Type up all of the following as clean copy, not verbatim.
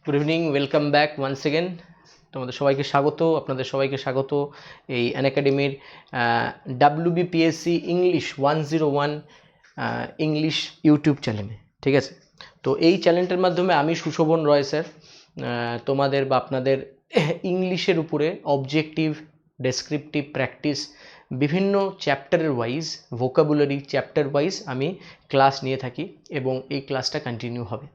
Good evening, welcome back once again. তোমাদের সবাইকে স্বাগত, আপনাদের সবাইকে স্বাগত এই অ্যানএকাডেমির WBPSC ইংলিশ 101 ইংলিশ ইউটিউব চ্যানেলে। ঠিক আছে, তো এই চ্যানেলটার মাধ্যমে আমি সুশোভন রয় স্যার তোমাদের বা আপনাদের ইংলিশের উপরে অবজেক্টিভ, ডেসক্রিপটিভ প্র্যাকটিস বিভিন্ন চ্যাপ্টারের ওয়াইজ, ভোকাবুলারি চ্যাপ্টার ওয়াইজ আমি ক্লাস নিয়ে থাকি এবং এই ক্লাসটা কন্টিনিউ হবে।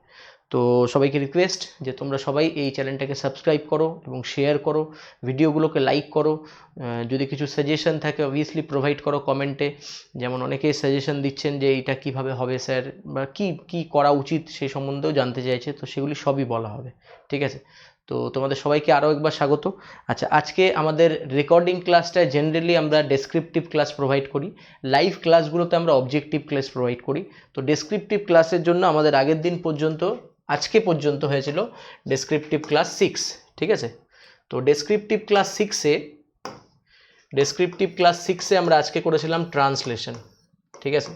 তো সবাইকে রিকোয়েস্ট যে তোমরা সবাই এই চ্যানেলটাকে সাবস্ক্রাইব করো এবং শেয়ার করো, ভিডিওগুলোকে লাইক করো, যদি কিছু সাজেশন থাকে অবভিয়াসলি প্রোভাইড করো কমেন্টে। যেমন অনেকেই সাজেশন দিচ্ছেন যে এইটা কিভাবে হবে স্যার, বা কি করা উচিত সেই সম্বন্ধেও জানতে চাইছে, তো সেগুলি সবই বলা হবে। ঠিক আছে, তো তোমাদের সবাইকে আরও একবার স্বাগত। আচ্ছা, আজকে আমাদের রেকর্ডিং ক্লাসটায় জেনারেলি আমরা ডেসক্রিপটিভ ক্লাস প্রোভাইড করি, লাইভ ক্লাসগুলোতে আমরা অবজেক্টিভ ক্লাস প্রোভাইড করি। তো ডেসক্রিপটিভ ক্লাসের জন্য আমাদের আগের দিন পর্যন্ত, আজকে পর্যন্ত হয়েছিল ডেসক্রিপটিভ ক্লাস 6। ঠিক আছে, তো ডেসক্রিপটিভ ক্লাস 6-এ আমরা আজকে করেছিলাম ট্রান্সলেশন। ঠিক আছে,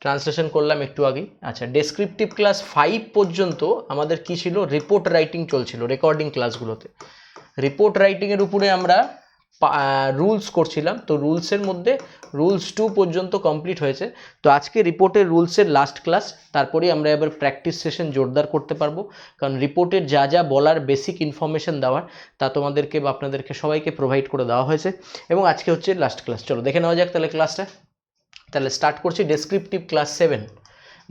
ট্রান্সলেশন করলাম একটু আগেই। আচ্ছা, ডেসক্রিপটিভ ক্লাস 5 পর্যন্ত আমাদের কি ছিল, রিপোর্ট রাইটিং চলছিল রেকর্ডিং ক্লাসগুলোতে। রিপোর্ট রাইটিংয়ের উপরে আমরা রুলস করছিলাম, তো রুলসের মধ্যে রুলস 2 পর্যন্ত কমপ্লিট হয়েছে। তো আজকে রিপোর্টের রুলসের লাস্ট ক্লাস, তারপরেই আমরা এবার প্র্যাকটিস সেশন জোরদার করতে পারবো, কারণ রিপোর্টের যা যা বলার বেসিক ইনফরমেশন দেওয়ার তা তোমাদেরকে বা আপনাদেরকে সবাইকে প্রোভাইড করে দেওয়া হয়েছে এবং আজকে হচ্ছে লাস্ট ক্লাস। চলো দেখে নেওয়া যাক তাহলে ক্লাসটা। তাহলে স্টার্ট করছি ডেসক্রিপটিভ ক্লাস 7।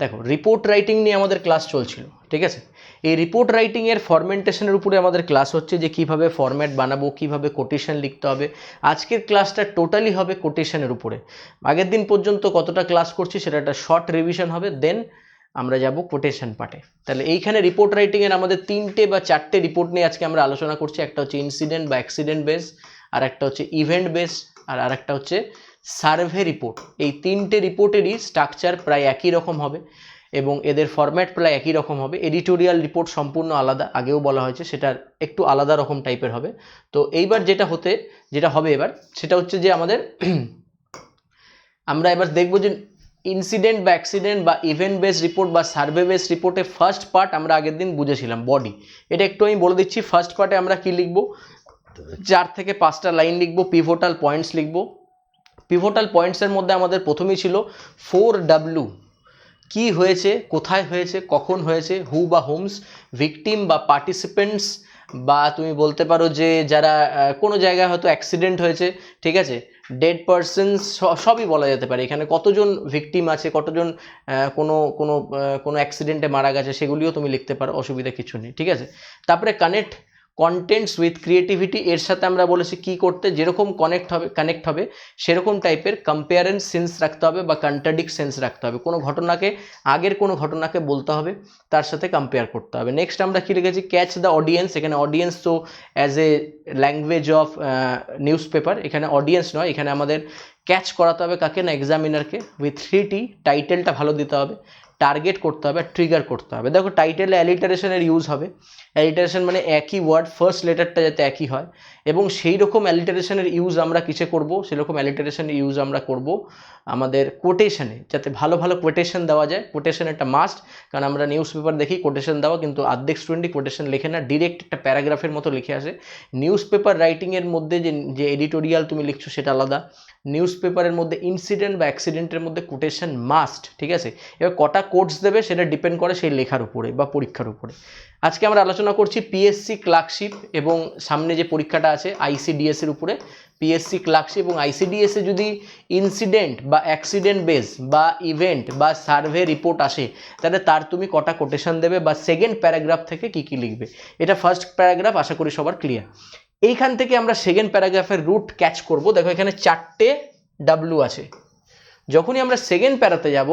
দেখো, রিপোর্ট রাইটিং নিয়ে আমাদের ক্লাস চলছিল। ঠিক আছে, এই রিপোর্ট রাইটিংয়ের ফরমেন্টেশনের উপরে আমাদের ক্লাস হচ্ছে, যে কিভাবে ফরম্যাট বানাবো, কিভাবে কোটেশন লিখতে হবে। আজকের ক্লাসটা টোটালি হবে কোটেশনের উপরে। আগের দিন পর্যন্ত কতটা ক্লাস করছি সেটা একটা শর্ট রিভিশন হবে, দেন আমরা যাব কোটেশন পার্টে। তাহলে এইখানে রিপোর্ট রাইটিংয়ের আমাদের 3টে বা 4টে রিপোর্ট নিয়ে আজকে আমরা আলোচনা করছি। একটা হচ্ছে ইনসিডেন্ট বা অ্যাক্সিডেন্ট বেস, আর একটা হচ্ছে ইভেন্ট বেস, আর একটা হচ্ছে সার্ভে রিপোর্ট। এই 3টে রিপোর্টেরই স্ট্রাকচার প্রায় একই রকম হবে এবং এদের ফরম্যাট প্রায় একই রকম হবে। এডিটোরিয়াল রিপোর্ট সম্পূর্ণ আলাদা, আগেও বলা হয়েছে, সেটা একটু আলাদা রকম টাইপের হবে। তো এইবার যেটা হবে এবার সেটা হচ্ছে যে আমরা এবার দেখবো যে ইনসিডেন্ট বা অ্যাক্সিডেন্ট বা ইভেন্ট বেস রিপোর্ট বা সার্ভে বেস রিপোর্টে ফার্স্ট পার্ট আমরা আগের দিন বুঝেছিলাম বডি। এটা একটু আমি বলে দিচ্ছি। ফার্স্ট পার্টে আমরা কি লিখবো, 4 থেকে 5টা লাইন লিখবো, পিভোটাল পয়েন্টস লিখবো। পিভোটাল পয়েন্টসের মধ্যে আমাদের প্রথমেই ছিল 4W। কি হয়েছে, কোথায় হয়েছে, কখন হয়েছে, হু বা হোমস, ভিকটিম বা পার্টিসিপেন্টস, বা তুমি বলতে পারো যে যারা কোনো জায়গায় হয়তো অ্যাক্সিডেন্ট হয়েছে। ঠিক আছে, ডেড পারসনস, সবই বলা যেতে পারে। এখানে কতজন ভিকটিম আছে, কতজন কোনো কোনো কোনো অ্যাক্সিডেন্টে মারা গেছে, সেগুলিও তুমি লিখতে পারো, অসুবিধা কিছু নেই। ঠিক আছে, তারপরে কানেক্ট কন্টেন্টস উইথ ক্রিয়েটিভিটি। এর সাথে আমরা বলেছি কি করতে, যেরকম কানেক্ট হবে সেরকম টাইপের কম্পেয়ারেন্স সেন্স রাখতে হবে বা কন্ট্রাডিক্ট সেন্স রাখতে হবে। কোনো ঘটনাকে, আগের কোনো ঘটনাকে বলতে হবে, তার সাথে কম্পেয়ার করতে হবে। নেক্সট আমরা কি লিখেছি, ক্যাচ দ্য অডিয়েন্স। এখানে অডিয়েন্স তো as a language of news paper, এখানে অডিয়েন্স নয়, এখানে আমাদের ক্যাচ করাতে হবে কাকে না, এক্সামিনারকে। উইথ 3T, টাইটেলটা ভালো দিতে হবে, টার্গেট করতে হবে, ট্রিগার করতে হবে। দেখো, টাইটেলে অ্যালিটারেশনের ইউজ হবে। অ্যালিটারেশন মানে একই ওয়ার্ড, ফার্স্ট লেটারটা যাতে একই হয়, এবং সেই রকম অ্যালিটারেশনের ইউজ আমরা কিসে করব, সেরকম অ্যালিটারেশনের ইউজ আমরা করব আমাদের কোটেশনে, যাতে ভালো ভালো কোটেশন দেওয়া যায়। কোটেশন একটা মাস্ট, কারণ আমরা নিউজ পেপার দেখি কোটেশন দেওয়া, কিন্তু অর্ধেক স্টুডেন্টই কোটেশন লেখে না, ডিরেক্ট একটা প্যারাগ্রাফের মতো লিখে আসে। নিউজ পেপার রাইটিংয়ের মধ্যে যে এডিটোরিয়াল তুমি লিখছো সেটা আলাদা, নিউজ পেপারের মধ্যে ইনসিডেন্ট বা অ্যাক্সিডেন্টের মধ্যে কোটেশন মাস্ট। ঠিক আছে, এবার কটা কোটস দেবে সেটা ডিপেন্ড করে সেই লেখার উপরে বা পরীক্ষার উপরে। আজকে আমরা আলোচনা করছি পিএসসি ক্লার্কশিপ এবং সামনে যে পরীক্ষাটা আছে আইসিডিএস এর উপরে। পিএসসি ক্লার্কশিপ এবং আইসিডিএস এ যদি ইনসিডেন্ট বা অ্যাক্সিডেন্ট বেস বা ইভেন্ট বা সার্ভে রিপোর্ট আসে, তাহলে তার তুমি কটা কোটেশন দেবে বা সেকেন্ড প্যারাগ্রাফ থেকে কি লিখবে। এটা ফার্স্ট প্যারাগ্রাফ, আশা করি সবার ক্লিয়ার। এইখান থেকে আমরা সেকেন্ড প্যারাগ্রাফের রুট ক্যাচ করব। দেখো, এখানে 4টে W আছে। যখনই আমরা সেকেন্ড প্যারাতে যাব,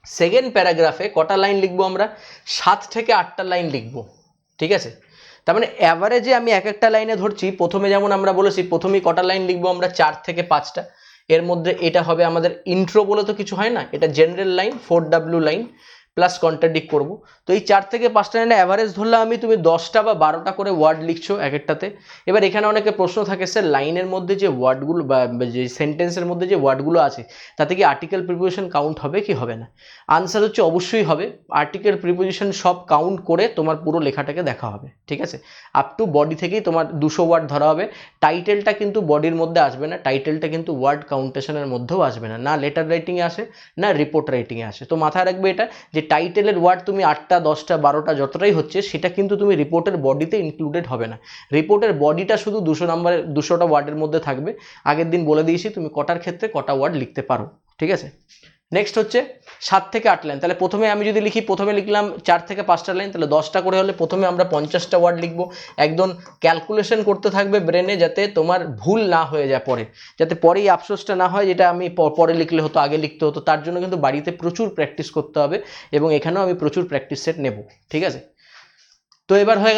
সেকেন্ড প্যারাগ্রাফে কটা লাইন লিখবো আমরা, 7 থেকে 8টা লাইন লিখবো। ঠিক আছে, তার মানে অ্যাভারেজে আমি এক একটা লাইনে ধরছি। প্রথমে যেমন আমরা বলেছি, প্রথমেই কটা লাইন লিখবো আমরা, 4 থেকে 5টা। এর মধ্যে এটা হবে আমাদের ইন্ট্রো বলে তো কিছু হয় না, এটা general line, 4W line. Plus contradict করবো। তো এই 4 থেকে 5টা লাইনে অ্যাভারেজ ধরলাম আমি, তুমি 10টা বা 12টা করে ওয়ার্ড লিখছো এক একটাতে। এবার এখানে অনেকে প্রশ্ন থাকে, স্যার লাইনের মধ্যে যে ওয়ার্ডগুলো বা যে সেন্টেন্সের মধ্যে যে ওয়ার্ডগুলো আছে তাতে কি আর্টিকেল প্রিপোজিশন কাউন্ট হবে কি হবে না? আনসার হচ্ছে অবশ্যই হবে। আর্টিকেল প্রিপোজিশন সব কাউন্ট করে তোমার পুরো লেখাটাকে দেখা হবে, ঠিক আছে? আপ টু বডি থেকেই তোমার 200 ওয়ার্ড ধরা হবে। টাইটেলটা কিন্তু বডির মধ্যে আসবে না, টাইটেলটা কিন্তু ওয়ার্ড কাউন্টেশনের মধ্যেও আসবে না, না লেটার রাইটিংয়ে আসে না রিপোর্ট রাইটিংয়ে আসে। তো মাথায় রাখবে এটা, যে টাইটেলের ওয়ার্ড তুমি 8টা 10টা 12টা যতটাই হচ্ছে সেটা কিন্তু তুমি রিপোর্টের বডিতে ইনক্লুডেড হবে না। রিপোর্টের বডিটা শুধু 200টা ওয়ার্ডের মধ্যে থাকবে। আগের দিন বলে দিয়েছি তুমি কটার ক্ষেত্রে কটা ওয়ার্ড লিখতে পারো, ঠিক আছে? নেক্সট হচ্ছে 7 থেকে 8 লাইন। তাহলে প্রথমে আমি যদি লিখি, প্রথমে লিখলাম 4 থেকে 5টা লাইন, তাহলে 10টা করে হলে প্রথমে আমরা 50টা ওয়ার্ড লিখবো। একদম ক্যালকুলেশন করতে থাকবে ব্রেনে, যাতে তোমার ভুল না হয়ে যায় পরে, যাতে পরেই আফসোসটা না হয় যেটা আমি পরে লিখলে হতো, আগে লিখতে হতো। তার জন্য কিন্তু বাড়িতে প্রচুর প্র্যাকটিস করতে হবে, এবং এখানেও আমি প্রচুর প্র্যাকটিস সেট নেব, ঠিক আছে? তো এবার হয়ে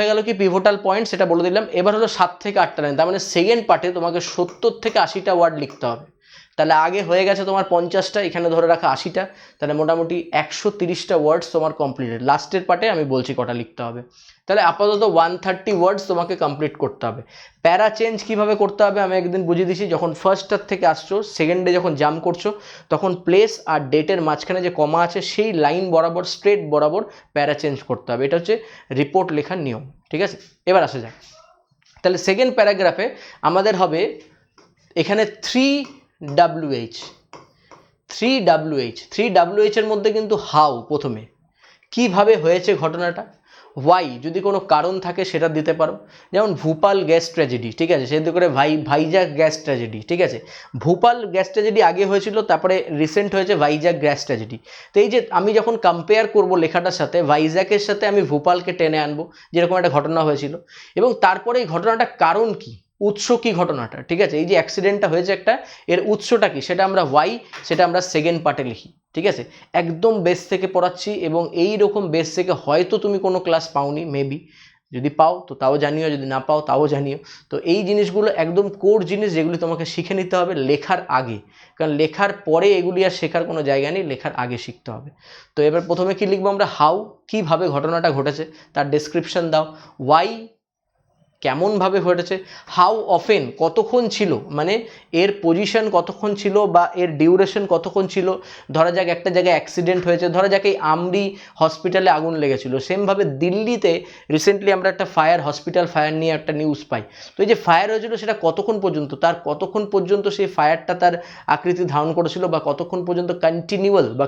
গেল কি পিভোটাল পয়েন্ট, সেটা বলে দিলাম। এবার হলো 7 থেকে 8টা লাইন, তার মানে সেকেন্ড পার্টে তোমাকে 70 থেকে 80টা ওয়ার্ড লিখতে হবে। তাহলে আগে হয়ে গেছে তোমার 50টা, এখানে ধরে রাখা 80টা, তাহলে মোটামুটি 130টা ওয়ার্ডস তোমার কমপ্লিটেড। লাস্টের পার্টে আমি বলছি কটা লিখতে হবে। তাহলে আপাতত 130 ওয়ার্ডস তোমাকে কমপ্লিট করতে হবে। প্যারা চেঞ্জ কিভাবে করতে হবে আমি একদিন বুঝিয়ে দিয়েছি। যখন ফার্স্টটার থেকে আসছো, সেকেন্ডে যখন জাম্প করছো, তখন প্লেস আর ডেটের মাঝখানে যে কমা আছে সেই লাইন বরাবর, স্ট্রেট বরাবর প্যারা চেঞ্জ করতে হবে। এটা হচ্ছে রিপোর্ট লেখার নিয়ম, ঠিক আছে? এবার আসা যাক, তাহলে সেকেন্ড প্যারাগ্রাফে আমাদের হবে এখানে 3WH এর মধ্যে কিন্তু হাউ প্রথমে, কিভাবে হয়েছে ঘটনাটা, ওয়াই যদি কোনো কারণ থাকে সেটা দিতে পারো। যেমন ভূপাল গ্যাস ট্র্যাজেডি, ঠিক আছে, সেহেতু করে ভাইজাগ গ্যাস ট্র্যাজেডি, ঠিক আছে? ভূপাল গ্যাস ট্র্যাজেডি আগে হয়েছিল, তারপরে রিসেন্ট হয়েছে ভাইজাগ গ্যাস ট্র্যাজেডি। তো এই যে আমি যখন কম্পেয়ার করব লেখাটার সাথে, ভাইজাগের সাথে আমি ভূপালকে টেনে আনবো, যেরকম একটা ঘটনা হয়েছিল, এবং তারপরে এই ঘটনাটা কারণ কি, উৎস কি ঘটনাটা, ঠিক আছে? এই যে অ্যাক্সিডেন্টটা হয়েছে একটা, এর উৎসটা কি, সেটা আমরা ওয়াই, সেটা আমরা সেকেন্ড পার্টে লিখি, ঠিক আছে? একদম বেস থেকে পড়াচ্ছি, এবং এই রকম বেস থেকে হয়তো তুমি কোনো ক্লাস পাওনি, মেবি যদি পাও তো তাও জানিও, যদি না পাও তাও জানিও। তো এই জিনিসগুলো একদম কোর জিনিস, যেগুলি তোমাকে শিখে নিতে হবে লেখার আগে, কারণ লেখার পরে এগুলি আর শেখার কোনো জায়গা নেই, লেখার আগে শিখতে হবে। তো এবার প্রথমে কি লিখবো আমরা, হাউ, কিভাবে ঘটনাটা ঘটেছে তার ডেসক্রিপশন দাও। ওয়াই, কেমনভাবে ঘটেছে। হাউ অফেন, কতক্ষণ ছিল, মানে এর পজিশন কতক্ষণ ছিল বা এর ডিউরেশন কতক্ষণ ছিল। ধরা যাক একটা জায়গায় অ্যাক্সিডেন্ট হয়েছে, ধরা যাক এই আমরি হসপিটালে আগুন লেগেছিল, সেমভাবে দিল্লিতে রিসেন্টলি আমরা একটা হসপিটাল ফায়ার নিয়ে একটা নিউজ পাই। তো এই যে ফায়ার হয়েছিল সেটা কতক্ষণ পর্যন্ত, তার কতক্ষণ পর্যন্ত সেই ফায়ারটা তার আকৃতি ধারণ করেছিল, বা কতক্ষণ পর্যন্ত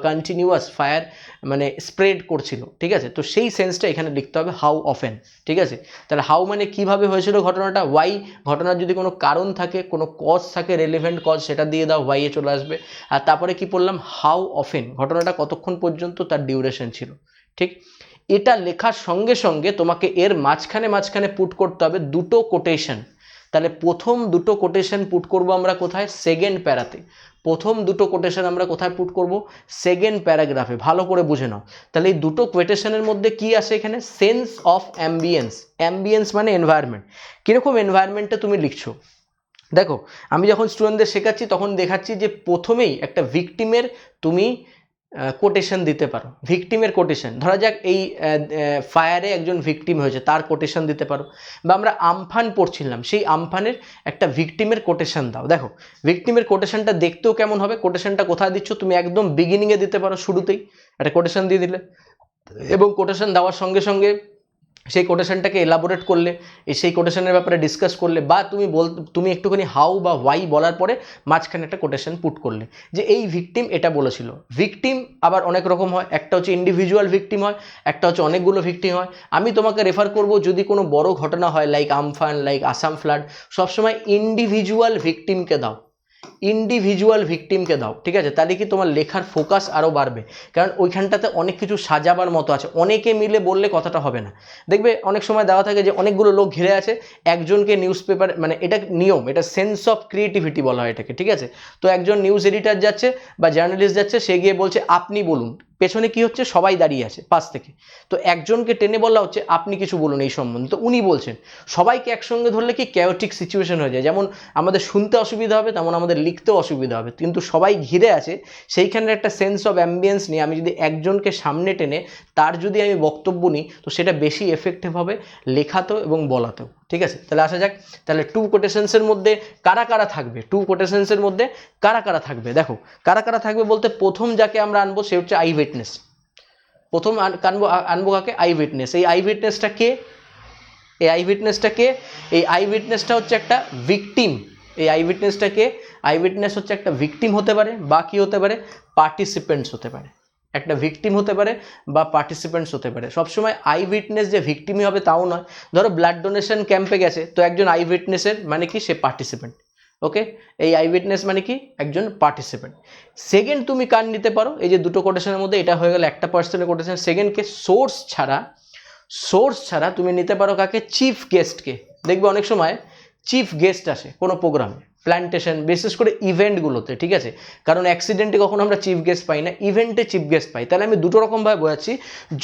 কন্টিনিউয়াস ফায়ার মানে স্প্রেড করছিল, ঠিক আছে? তো সেই সেন্সটা এখানে লিখতে হবে, হাউ অফেন, ঠিক আছে? তাহলে হাউ মানে কিভাবে হয়েছিল ঘটনাটা, ওয়াই ঘটনার যদি কোনো কারণ থাকে, কোনো কজ থাকে, রেলেভেন্ট কজ, সেটা দিয়ে দাও, ওয়াইয়ে চলে আসবে। আর তারপরে কি বললাম, হাউ অফেন, ঘটনাটা কতক্ষণ পর্যন্ত তার ডিউরেশন ছিল, ঠিক? এটা লেখার সঙ্গে সঙ্গে তোমাকে এর মাঝখানে পুট করতে হবে দুটো কোটেশন। তাহলে প্রথম দুটো কোটেশন পুট করব আমরা কোথায়, সেকেন্ড প্যারাতে। প্রথম দুটো কোটেশন আমরা কোথায় পুট করব, সেকেন্ড প্যারাগ্রাফে। ভালো করে বুঝে নাও। তাহলে এই দুটো কোটেশনের মধ্যে কি আসে এখানে, সেন্স অফ অ্যাম্বিয়েন্স। অ্যাম্বিয়েন্স মানে এনভায়রনমেন্ট, কীরকম এনভায়রনমেন্টে তুমি লিখছো। দেখো আমি যখন স্টুডেন্টদের শেখাচ্ছি তখন দেখাচ্ছি যে প্রথমেই একটা ভিকটিমের তুমি কোটেশন দিতে পারো। ভিকটিমের কোটেশন, ধরা যাক এই ফায়ারে একজন ভিকটিম হয়েছে, তার কোটেশন দিতে পারো। বা আমরা আমফান পড়ছিলাম, সেই আমফানের একটা ভিকটিমের কোটেশন দাও। দেখো ভিকটিমের কোটেশনটা দেখতেও কেমন হবে, কোটেশনটা কোথায় দিচ্ছ, তুমি একদম বিগিনিংয়ে দিতে পারো, শুরুতেই একটা কোটেশন দিয়ে দিলে, এবং কোটেশন দেওয়ার সঙ্গে সঙ্গে সেই কোটেশনটাকে এলাবোরেট করলে, সেই কোটেশনের ব্যাপারে ডিসকাস করলে, বা তুমি একটুখানি হাউ বা ওয়াই বলার পরে মাঝখানে একটা কোটেশন পুট করলে যে এই ভিকটিম এটা বলেছিল। ভিকটিম আবার অনেক রকম হয়, একটা হচ্ছে ইন্ডিভিজুয়াল ভিকটিম হয়, একটা হচ্ছে অনেকগুলো ভিকটিম হয়। আমি তোমাকে রেফার করব, যদি কোনো বড় ঘটনা হয় like Amphan, like Assam flood, সবসময় ইন্ডিভিজুয়াল ভিকটিমকে দাও, ঠিক আছে? তাহলে কি তোমার লেখার ফোকাস আরও বাড়বে, কারণ ওইখানটাতে অনেক কিছু সাজাবার মতো আছে। অনেকে মিলে বললে কথাটা হবে না। দেখবে অনেক সময় দেওয়া থাকে যে অনেকগুলো লোক ঘিরে আছে, একজনকে নিউজ পেপার, মানে এটা নিয়ম, এটা সেন্স অফ ক্রিয়েটিভিটি বলা হয় এটাকে, ঠিক আছে? তো একজন নিউজ এডিটর যাচ্ছে বা জার্নালিস্ট যাচ্ছে, সে গিয়ে বলছে আপনি বলুন, পেছনে কি হচ্ছে, সবাই দাঁড়িয়ে আছে পাশ থেকে, তো একজনকে টেনে বলা হচ্ছে আপনি কিছু বলুন এই সম্বন্ধে, তো উনি বলছেন। সবাইকে একসঙ্গে ধরলে কি ক্যাওটিক সিচুয়েশন হয়ে যায়, যেমন আমাদের শুনতে অসুবিধা হবে তেমন আমাদের লিখতেও অসুবিধা হবে, কিন্তু সবাই ঘিরে আছে সেইখানে একটা সেন্স অফ অ্যাম্বিয়েন্স নিয়ে আমি যদি একজনকে সামনে টেনে তার যদি আমি বক্তব্য নিই তো সেটা বেশি এফেক্টিভ হবে লেখাতেও এবং বলাতেও। ঠিক আছে, তাহলে আসা যাক, তাহলে টু কোটেশনসের মধ্যে কারা কারা থাকবে, টু কোটেশনসের মধ্যে কারা কারা থাকবে, দেখো কারা কারা থাকবে বলতে প্রথম যাকে আমরা আনবো সে হচ্ছে আই উইটনেস। প্রথম আনবো কাকে, আই উইটনেস। এই আই উইটনেসটা কে, এই আই উইটনেসটা কে, এই আই উইটনেসটা হচ্ছে একটা ভিকটিম। এই আই উইটনেসটা কে, আই উইটনেস হচ্ছে একটা ভিকটিম হতে পারে বা কি হতে পারে, পার্টিসিপেন্টস হতে পারে। একটা ভিকটিম হতে পারে বা পার্টিসিপেন্টস হতে পারে। সবসময় আই উইটনেস যে ভিকটিমই হবে তাও নয়। ধরো ব্লাড ডোনেশন ক্যাম্পে গেছে, তো একজন আই উইটনেসের মানে কি, সে পার্টিসিপেন্ট। ওকে, এই আই উইটনেস মানে কি, একজন পার্টিসিপেন্ট। সেকেন্ড তুমি কার নিতে পারো, এই যে দুটো কোটেশনের মধ্যে এটা হয়ে গেল একটা পার্সনের কোটেশন। সেকেন্ডকে সোর্স ছাড়া, সোর্স ছাড়া তুমি নিতে পারো কাকে, চিফ গেস্টকে। দেখবে অনেক সময় চিফ গেস্ট আসে কোনো প্রোগ্রামে, প্ল্যান্টেশন, বিশেষ করে ইভেন্টগুলোতে। ঠিক আছে, কারণ অ্যাক্সিডেন্টে কখনো আমরা চিফ গেস্ট পাই না, ইভেন্টে চিফ গেস্ট পাই। তাহলে আমি দুটো রকমভাবে বোঝাচ্ছি,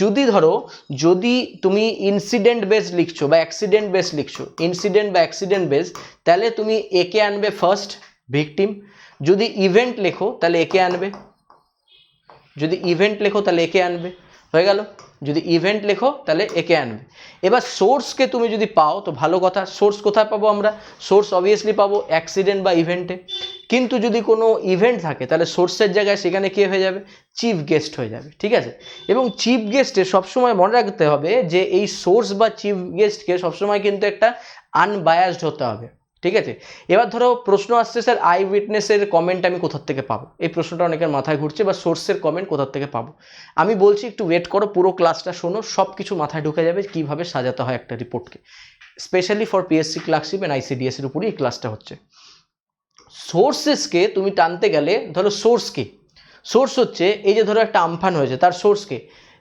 যদি ধরো যদি তুমি ইনসিডেন্ট বেসড লিখছো বা অ্যাক্সিডেন্ট বেসড লিখছো, ইনসিডেন্ট বা অ্যাক্সিডেন্ট বেসড, তাহলে তুমি একে আনবে ফার্স্ট, ভিকটিম। যদি ইভেন্ট লেখো তাহলে একে আনবে, যদি ইভেন্ট লেখো তাহলে একে আনবে, হয়ে গেল। যদি ইভেন্ট লেখো তাহলে একে আনবে। এবার সোর্সকে তুমি যদি পাও তো ভালো কথা, সোর্স কোথায় পাবো আমরা, সোর্স অবভিয়াসলি পাবো অ্যাক্সিডেন্ট বা ইভেন্টে। কিন্তু যদি কোনো ইভেন্ট থাকে তাহলে সোর্সের জায়গায় সেখানে কে হয়ে যাবে, চিফ গেস্ট হয়ে যাবে। ঠিক আছে, এবং চিফ গেস্টে সবসময় মনে রাখতে হবে যে এই সোর্স বা চিফ গেস্টকে সবসময় কিন্তু একটা আনবায়াসড হতে হবে। ঠিক আছে, এবার ধরো প্রশ্ন আসছে স্যার আই উইটনেসের কমেন্ট আমি কোথার থেকে পাবো, এই প্রশ্নটা অনেকের মাথায় ঘুরছে, বা সোর্সের কমেন্ট কোথার থেকে পাবো। আমি বলছি একটু ওয়েট করো, পুরো ক্লাসটা শোনো, সব কিছু মাথায় ঢুকে যাবে কিভাবে সাজাতে হয় একটা রিপোর্টকে। Specially for PSC clerkship and ICDS এর উপরই এই ক্লাসটা হচ্ছে। সোর্সেসকে তুমি টানতে গেলে, ধরো সোর্স কি, সোর্স হচ্ছে এই যে ধরো একটা আমফান হয়েছে, তার সোর্স কে,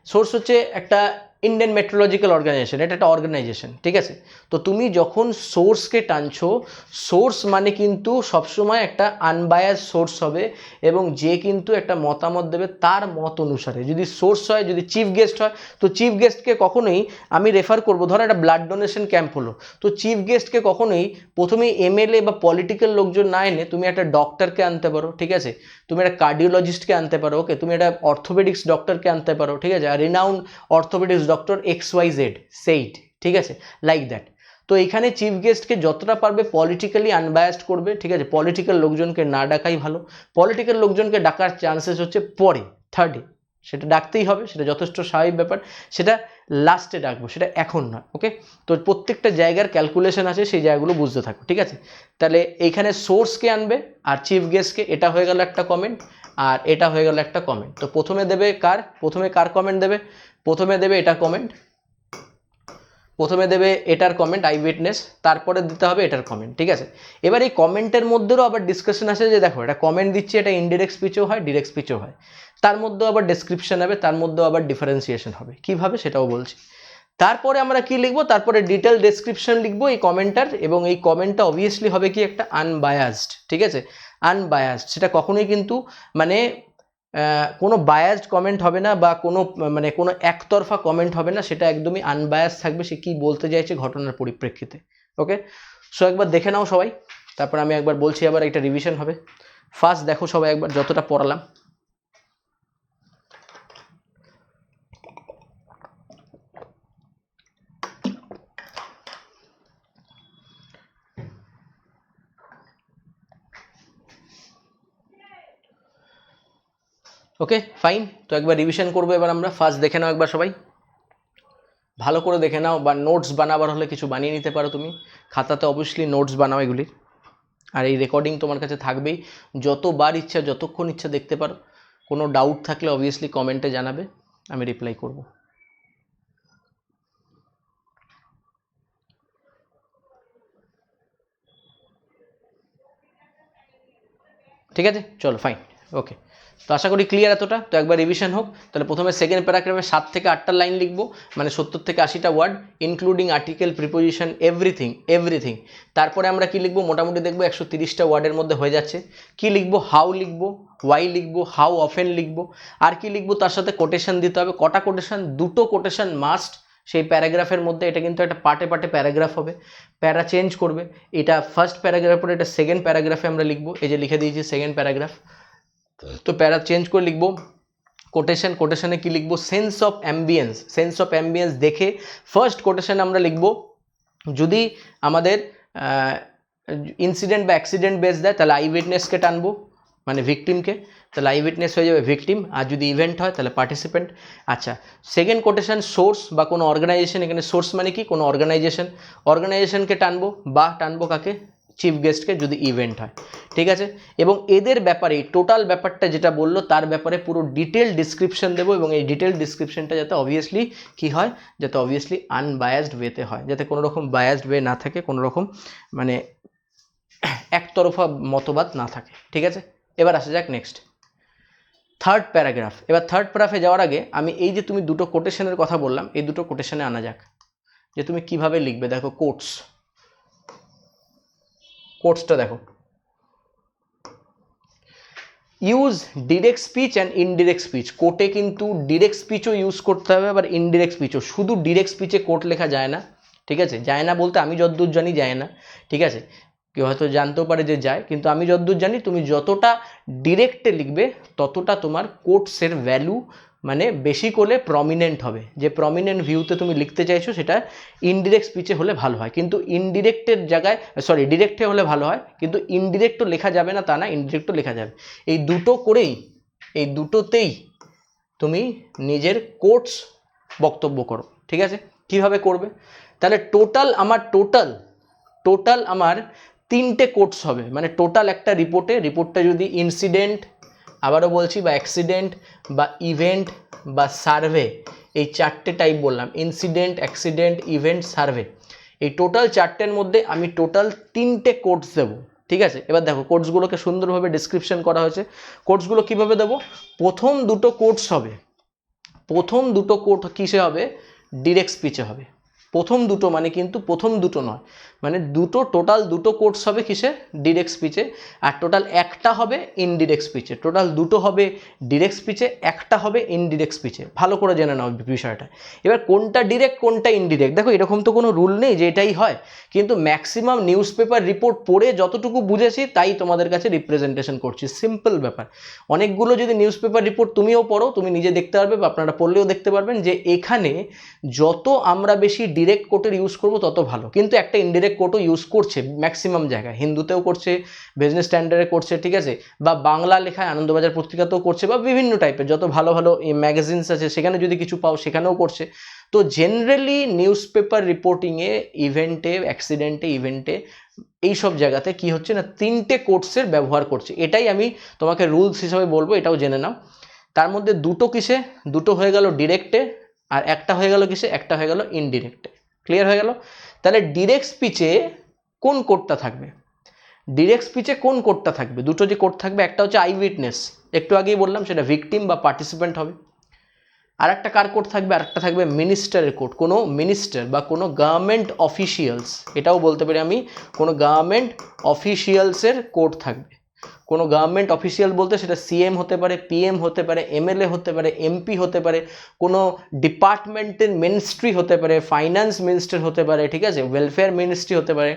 সোর্স হচ্ছে একটা ইন্ডিয়ান মেট্রোলজিক্যাল অর্গানাইজেশন, এটা একটা অর্গানাইজেশন। ঠিক আছে, তো তুমি যখন সোর্সকে টানছো, সোর্স মানে কিন্তু সবসময় একটা আনবায়াস সোর্স হবে এবং যে কিন্তু একটা মতামত দেবে তার মত অনুসারে। যদি সোর্স হয়, যদি চিফ গেস্ট হয়, তো চিফ গেস্টকে কখনোই আমি রেফার করবো, ধরো একটা ব্লাড ডোনেশন ক্যাম্প হলো, তো চিফ গেস্টকে কখনোই প্রথমেই এমএলএ বা পলিটিক্যাল লোকজন না এনে তুমি একটা ডক্টরকে আনতে পারো। ঠিক আছে, তুমি একটা কার্ডিওলজিস্টকে আনতে পারো, ওকে, তুমি একটা অর্থোপেডিক্স ডক্টরকে আনতে পারো। ঠিক আছে, আর renowned orthopaedics doctor XYZ said, ঠিক আছে, লাইক দ্যাট। তো এখানে চিফ গেস্টকে যতটা পারবে পলিটিক্যালি আনবায়াসড করবে। ঠিক আছে, পলিটিক্যাল লোকজনকে না ডাকাই ভালো, পলিটিক্যাল লোকজনকে ডাকার চান্সেস হচ্ছে পরে, থার্ডে, সেটা ডাকতেই হবে, সেটা যথেষ্ট স্বাভাবিক ব্যাপার, সেটা লাস্টে ডাকবো, সেটা এখন নয়। ওকে, তো প্রত্যেকটা জায়গার ক্যালকুলেশন আছে, সেই জায়গাগুলো বুঝতে থাকো। ঠিক আছে, তাহলে এইখানে সোর্সকে আনবে আর চিফ গেস্টকে, এটা হয়ে গেল একটা কমেন্ট আর এটা হয়ে গেল একটা কমেন্ট। তো প্রথমে দেবে কার, প্রথমে কার কমেন্ট দেবে, প্রথমে দেবে এটার কমেন্ট, প্রথমে দেবে এটার কমেন্ট আই উইটনেস, তারপরে দিতে হবে এটার কমেন্ট। ঠিক আছে, এবার এই কমেন্টের মধ্যেও আবার ডিসকাশন আছে যে দেখো এটা কমেন্ট দিচ্ছে, এটা ইনডিরেক্ট স্পিচও হয়, ডিরেক্ট স্পিচও হয়, তার মধ্যেও আবার ডেসক্রিপশন হবে, তার মধ্যেও আবার ডিফারেন্সিয়েশন হবে, কিভাবে সেটাও বলছি। তারপরে আমরা কি লিখবো, তারপরে ডিটেল ডেসক্রিপশন লিখবো এই কমেন্টার, এবং এই কমেন্টটা অবভিয়াসলি হবে কি একটা আনবায়াসড। ঠিক আছে, আনবায়াসড, সেটা কখনোই কিন্তু মানে কোনো বায়াসড কমেন্ট হবে না বা কোনো মানে কোনো একতরফা কমেন্ট হবে না, সেটা একদমই আনবায়াস থাকবে, সে কি বলতে চাইছে ঘটনার পরিপ্রেক্ষিতে। ওকে, সো একবার দেখে নাও সবাই, তারপর আমি একবার বলছি, আবার একটা রিভিশন হবে। ফার্স্ট দেখো সবাই একবার যতটা পড়ালাম। ওকে ফাইন, তো একবার রিভিশন করবো এবার আমরা। ফার্স্ট দেখে নাও একবার সবাই, ভালো করে দেখে নাও, বা নোটস বানাবার হলে কিছু বানিয়ে নিতে পারো তুমি, খাতাতে অবভিয়াসলি নোটস বানাও এগুলি। আর এই রেকর্ডিং তোমার কাছে থাকবেই, যতবার ইচ্ছা যতক্ষণ ইচ্ছা দেখতে পারো। কোনো ডাউট থাকলে অবভিয়াসলি কমেন্টে জানাবে, আমি রিপ্লাই করব। ঠিক আছে, চলো ফাইন, ওকে। তো আশা করি ক্লিয়ার এতটা। তো একবার রিভিশন হোক। তাহলে প্রথমে সেকেন্ড প্যারাগ্রাফে 7 থেকে 8টা লাইন লিখবো, মানে 70 থেকে 80টা word, including article, preposition, everything. তারপরে আমরা কি লিখবো, মোটামুটি দেখবো 130টা ওয়ার্ডের মধ্যে হয়ে যাচ্ছে। কি লিখবো, হাউ লিখবো, ওয়াই লিখবো, হাউ অফেন লিখবো, আর কি লিখবো, তার সাথে কোটেশন দিতে হবে। কটা কোটেশন, 2টো কোটেশন মাস্ট সেই প্যারাগ্রাফের মধ্যে। এটা কিন্তু একটা পার্টে পার্টে প্যারাগ্রাফ হবে, প্যারা চেঞ্জ করবে। এটা ফার্স্ট প্যারাগ্রাফের পরে এটা সেকেন্ড প্যারাগ্রাফে আমরা লিখবো, এই যে লিখে দিয়েছি সেকেন্ড প্যারাগ্রাফ। তো প্যারা চেঞ্জ করে লিখবো কোটেশনে কি লিখবো, সেন্স অফ অ্যাম্বিয়েন্স দেখে ফার্স্ট কোটেশন আমরা লিখবো, যদি আমাদের ইনসিডেন্ট বা অ্যাক্সিডেন্ট বেস দেয় তাহলে আই উইটনেসকে টানবো, মানে ভিকটিমকে, তাহলে আই উইটনেস হয়ে যাবে ভিকটিম, আর যদি ইভেন্ট হয় তাহলে পার্টিসিপেন্ট। আচ্ছা, সেকেন্ড কোটেশন সোর্স বা কোনো অর্গানাইজেশন, এখানে সোর্স মানে কি, কোনো অর্গানাইজেশনকে টানবো, বা টানবো কাকে, চিফ গেস্টকে, যদি ইভেন্ট হয়। ঠিক আছে, এবং এদের ব্যাপারে টোটাল ব্যাপারটা যেটা বললো তার ব্যাপারে পুরো ডিটেল ডিসক্রিপশন দেবো, এবং এই ডিটেল ডিসক্রিপশনটা যাতে অবভিয়াসলি কী হয়, যাতে অবভিয়াসলি আনবায়াসড ওয়েতে হয়, যাতে কোনো রকম বায়াসড ওয়ে না থাকে, কোনো রকম মানে একতরফা মতবাদ না থাকে। ঠিক আছে, এবার আসা যাক নেক্সট থার্ড প্যারাগ্রাফ। এবার থার্ড প্যারাগ্রাফে যাওয়ার আগে আমি এই যে তুমি দুটো কোটেশনের কথা বললাম, এই দুটো কোটেশনে আনা যাক, যে তুমি কিভাবে লিখবে। দেখো কোটসটা দেখো, use direct speech and indirect speech. কোর্টে কিন্তু ডিরেক্ট স্পিচও ইউজ করতে হবে, আবার ইনডিরেক্ট স্পিচও। শুধু ডিরেক্ট স্পিচে কোর্ট লেখা যায় না। ঠিক আছে, যায় না বলতে আমি যতদূর জানি যায় না। ঠিক আছে, কেউ হয়তো জানতেও পারে যে যায়, কিন্তু আমি যতদূর জানি তুমি যতটা ডিরেক্টে লিখবে ততটা তোমার কোটসের ভ্যালু মানে বেশি করে প্রমিনেন্ট হবে। যে প্রমিনেন্ট ভিউতে তুমি লিখতে চাইছো সেটা ইনডিরেক্ট স্পিচে হলে ভালো হয়, কিন্তু ইনডিরেক্টের জায়গায় ডিরেক্টে হলে ভালো হয়, কিন্তু ইনডিরেক্টও লেখা যাবে না তা না, ইনডিরেক্টও লেখা যাবে। এই দুটো করেই, এই দুটোতেই তুমি নিজের কোটস বক্তব্য করো। ঠিক আছে, কিভাবে করবে, তাহলে টোটাল আমার 3টে কোটস হবে, মানে টোটাল একটা রিপোর্টটা যদি ইনসিডেন্ট, আবারও বলছি, বা অ্যাক্সিডেন্ট বা ইভেন্ট বা সার্ভে, এই 4টে টাইপ বললাম, ইনসিডেন্ট, অ্যাক্সিডেন্ট, ইভেন্ট, সার্ভে, এই টোটাল 4টের মধ্যে আমি টোটাল 3টে কোটস দেবো। ঠিক আছে, এবার দেখো কোটসগুলোকে সুন্দরভাবে ডিসক্রিপশন করা হয়েছে। কোটসগুলো কিভাবে দেবো, প্রথম দুটো কোট কিসে হবে, ডিরেক্ট স্পিচে হবে। প্রথম দুটো মানে কিন্তু প্রথম দুটো নয়, মানে টোটাল দুটো কোটস হবে কিসে, ডিরেক্ট স্পিচে, আর টোটাল একটা হবে ইনডিরেক্ট স্পিচে। টোটাল দুটো হবে ডিরেক্ট স্পিচে, একটা হবে ইনডিরেক্ট স্পিচে। ভালো করে জেনে নাও বিষয়টা। এবার কোনটা ডিরেক্ট কোনটা ইনডিরেক্ট, দেখো এরকম তো কোনো রুল নেই যে এটাই হয়, কিন্তু ম্যাক্সিমাম নিউজ পেপার রিপোর্ট পড়ে যতটুকু বুঝেছি তাই তোমাদের কাছে রিপ্রেজেন্টেশন করছি, সিম্পল ব্যাপার। অনেকগুলো যদি নিউজ পেপার রিপোর্ট তুমিও পড়ো, তুমি নিজে দেখতে পারবে বা আপনারা পড়লেও দেখতে পারবেন যে এখানে যত আমরা বেশি ডিরেক্ট কোটের ইউজ করবো তত ভালো, কিন্তু একটা ইনডিরেক্ট কোটও ইউজ করছে ম্যাক্সিমাম জায়গায়, হিন্দুতেও করছে, বিজনেস স্ট্যান্ডার্ডে করছে, ঠিক আছে, বা বাংলা লেখায় আনন্দবাজার পত্রিকাতেও করছে, বা বিভিন্ন টাইপের যত ভালো ভালো ম্যাগাজিনস আছে সেখানে যদি কিছু পাও সেখানেও করছে। তো জেনারেলি নিউজ পেপার রিপোর্টিংয়ে, ইভেন্টে, অ্যাক্সিডেন্টে, ইভেন্টে, এইসব জায়গাতে কি হচ্ছে না, 3টে কোটসের ব্যবহার করছে। এটাই আমি তোমাকে রুলস হিসাবে বলবো, এটাও জেনে নাও। তার মধ্যে দুটো হয়ে গেল ডিরেক্টে, আর একটা হয়ে গেল কিসে, একটা হয়ে গেল ইনডিরেক্টে। ক্লিয়ার হয়ে গেল। তাহলে ডিরেক্ট স্পিচে কোন কোডটা থাকবে, দুটো যে কোড থাকবে, একটা হচ্ছে আই উইটনেস, একটু আগেই বললাম সেটা ভিকটিম বা পার্টিসিপেন্ট হবে। আর একটা কার কোড থাকবে, আর একটা থাকবে মিনিস্টারের কোড, কোনো মিনিস্টার বা কোনো গভর্নমেন্ট অফিসিয়ালস, এটাও বলতে পারি আমি, কোনো গভর্নমেন্ট অফিসিয়ালসের কোড থাকবে। কোনো গভর্নমেন্ট অফিসিয়াল বলতে সেটা সিএম হতে পারে, পিএম হতে পারে, এমএলএ হতে পারে, এমপি হতে পারে, কোনো ডিপার্টমেন্টের মিনিস্ট্রি হতে পারে, ফাইন্যান্স মিনিস্টার হতে পারে, ঠিক আছে, ওয়েলফেয়ার মিনিস্ট্রি হতে পারে।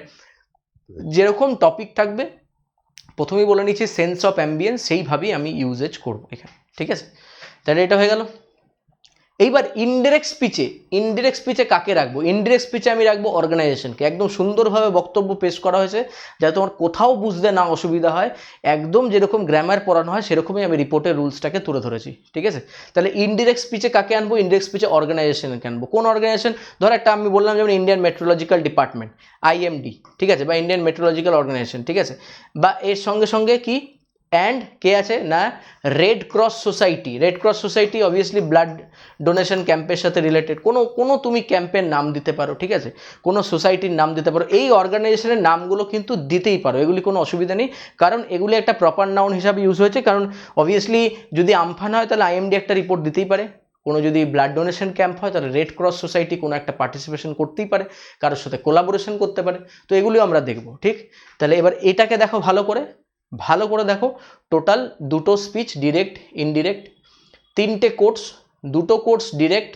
যেরকম টপিক থাকবে, প্রথমেই বলে নিচ্ছি সেন্স অফ অ্যাম্বিয়েন্স, সেইভাবেই আমি ইউজেজ করবো এখানে। ঠিক আছে, তাহলে এটা হয়ে গেল। এইবার ইনডিরেক্ট স্পিচে কাকে রাখবো, ইনডিরেক্ট স্পিচে আমি রাখবো অর্গানাইজেশনকে। একদম সুন্দরভাবে বক্তব্য পেশ করা হয়েছে, যাতে তোমার কোথাও বুঝতে না অসুবিধা হয়, একদম যেরকম গ্রামার পড়ানো হয় সেরকমই আমি রিপোর্টের রুলসটাকে তুলে ধরেছি। ঠিক আছে, তাহলে ইনডিরেক্ট স্পিচে কাকে আনবো, ইনডিরেক্ট স্পিচে অর্গানাইজেশনকে আনবো। কোন অর্গানাইজেশন, ধর একটা আমি বললাম যেমন ইন্ডিয়ান মেট্রোলজিক্যাল ডিপার্টমেন্ট, আইএমডি, ঠিক আছে, বা ইন্ডিয়ান মেট্রোলজিক্যাল অর্গানাইজেশন, ঠিক আছে, বা এর সঙ্গে সঙ্গে কি অ্যান্ড কে আছে না red cross society. Red cross society obviously blood donation ক্যাম্পের সাথে রিলেটেড, কোনো তুমি ক্যাম্পের নাম দিতে পারো, ঠিক আছে, কোনো সোসাইটির নাম দিতে পারো, এই অর্গানাইজেশনের নামগুলো কিন্তু দিতেই পারো, এগুলি কোনো অসুবিধা নেই, কারণ এগুলি একটা প্রপার নাউন হিসাবে ইউজ হয়েছে। কারণ অবভিয়াসলি যদি আমফান হয় তাহলে আইএমডি একটা রিপোর্ট দিতেই পারে, কোনো যদি ব্লাড ডোনেশন ক্যাম্প হয় তাহলে রেড ক্রস সোসাইটি কোনো একটা পার্টিসিপেশন করতেই পারে, কারোর সাথে কোলাবোরেশন করতে পারে, তো এগুলিও আমরা দেখব। ঠিক, তাহলে এবার এটাকে দেখো ভালো করে দেখো, টোটাল দুটো স্পিচ ডিরেক্ট ইনডিরেক্ট, তিনটে কোটস, দুটো কোটস ডিরেক্ট,